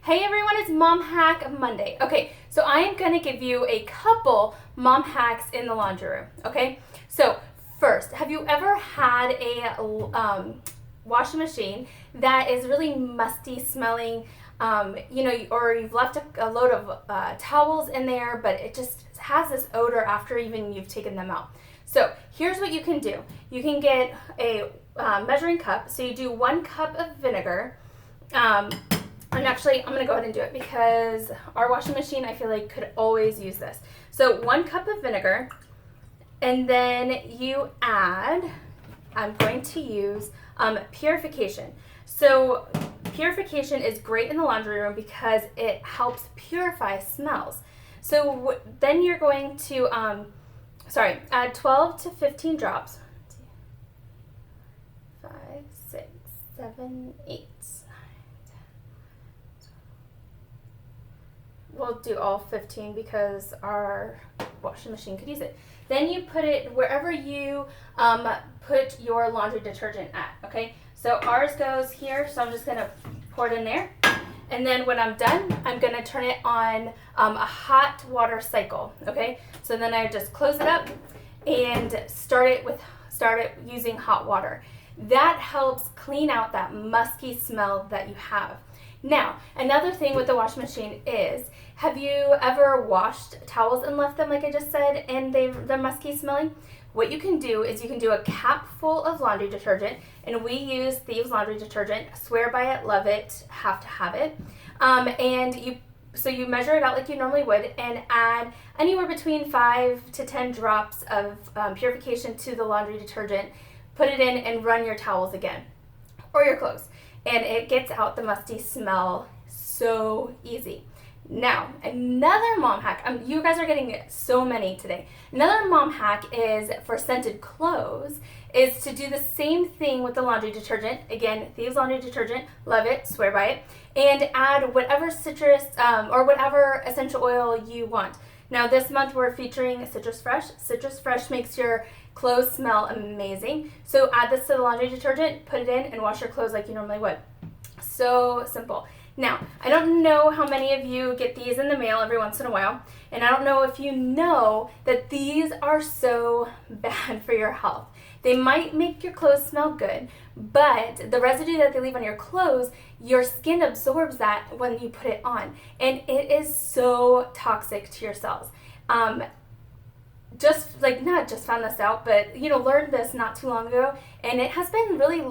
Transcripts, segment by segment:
Hey everyone, it's Mom Hack Monday. Okay, so I am going to give you a couple mom hacks in the laundry room. Okay, so first, have you ever had a washing machine that is really musty smelling? Or you've left a load of towels in there, but it just has this odor after even you've taken them out. So here's what you can do. You can get a measuring cup. So you do 1 cup of vinegar. And actually, I'm going to go ahead and do it because our washing machine, I feel like, could always use this. So 1 cup of vinegar, and then you add, I'm going to use Purification. So Purification is great in the laundry room because it helps purify smells. So then you're going to, add 12 to 15 drops. 5, 6, 7, 8. We'll do all 15 because our washing machine could use it. Then you put it wherever you put your laundry detergent at, okay? So ours goes here, so I'm just gonna pour it in there. And then when I'm done, I'm gonna turn it on a hot water cycle, okay? So then I just close it up and start it using hot water. That helps clean out that musky smell that you have. Now, another thing with the washing machine is, have you ever washed towels and left them, like I just said, and they're musky smelling? What you can do is you can do a cap full of laundry detergent, and we use Thieves laundry detergent. Swear by it, love it, have to have it. So you measure it out like you normally would and add anywhere between 5 to 10 drops of Purification to the laundry detergent. Put it in and run your towels again, or your clothes. And it gets out the musty smell so easy. Now, another mom hack, you guys are getting so many today. Another mom hack is for scented clothes, is to do the same thing with the laundry detergent. Again, Thieves laundry detergent, love it, swear by it. And add whatever citrus or whatever essential oil you want. Now this month we're featuring Citrus Fresh. Citrus Fresh makes your clothes smell amazing. So add this to the laundry detergent, put it in, and wash your clothes like you normally would. So simple. Now, I don't know how many of you get these in the mail every once in a while, and I don't know if you know that these are so bad for your health. They might make your clothes smell good, but the residue that they leave on your clothes, your skin absorbs that when you put it on, and it is so toxic to your cells. Not just found this out, but learned this not too long ago, and it has been really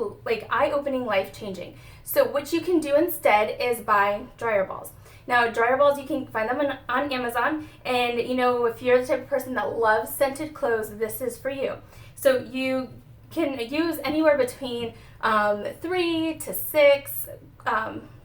eye-opening, life-changing. So what you can do instead is buy dryer balls. Now dryer balls, you can find them on Amazon, and if you're the type of person that loves scented clothes, this is for you. So you can use anywhere between 3 to 6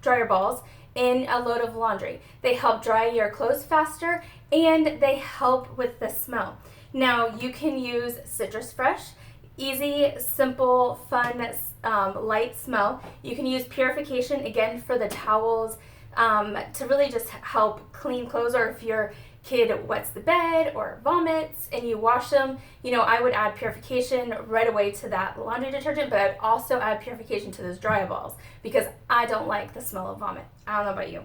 dryer balls in a load of laundry. They help dry your clothes faster, and they help with the smell. Now you can use Citrus Fresh, easy, simple, fun, light smell. You can use Purification, again, for the towels, to really just help clean clothes, or if your kid wets the bed or vomits and you wash them, I would add Purification right away to that laundry detergent, but I'd also add Purification to those dryer balls because I don't like the smell of vomit. I don't know about you.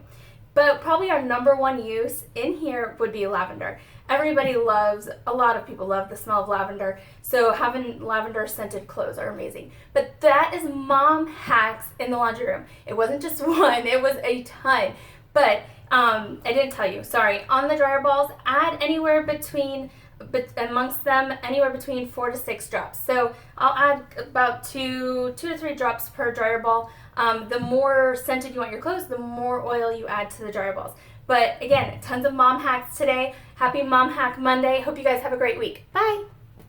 But probably our number one use in here would be lavender. A lot of people love the smell of lavender, so having lavender scented clothes are amazing. But that is mom hacks in the laundry room. It wasn't just one, it was a ton. But I didn't tell you, sorry. On the dryer balls, add amongst them anywhere between 4 to 6 drops. So I'll add about 2 to 3 drops per dryer ball. The more scented you want your clothes, the more oil you add to the dryer balls. But again, tons of mom hacks today. Happy Mom Hack Monday. Hope you guys have a great week. Bye.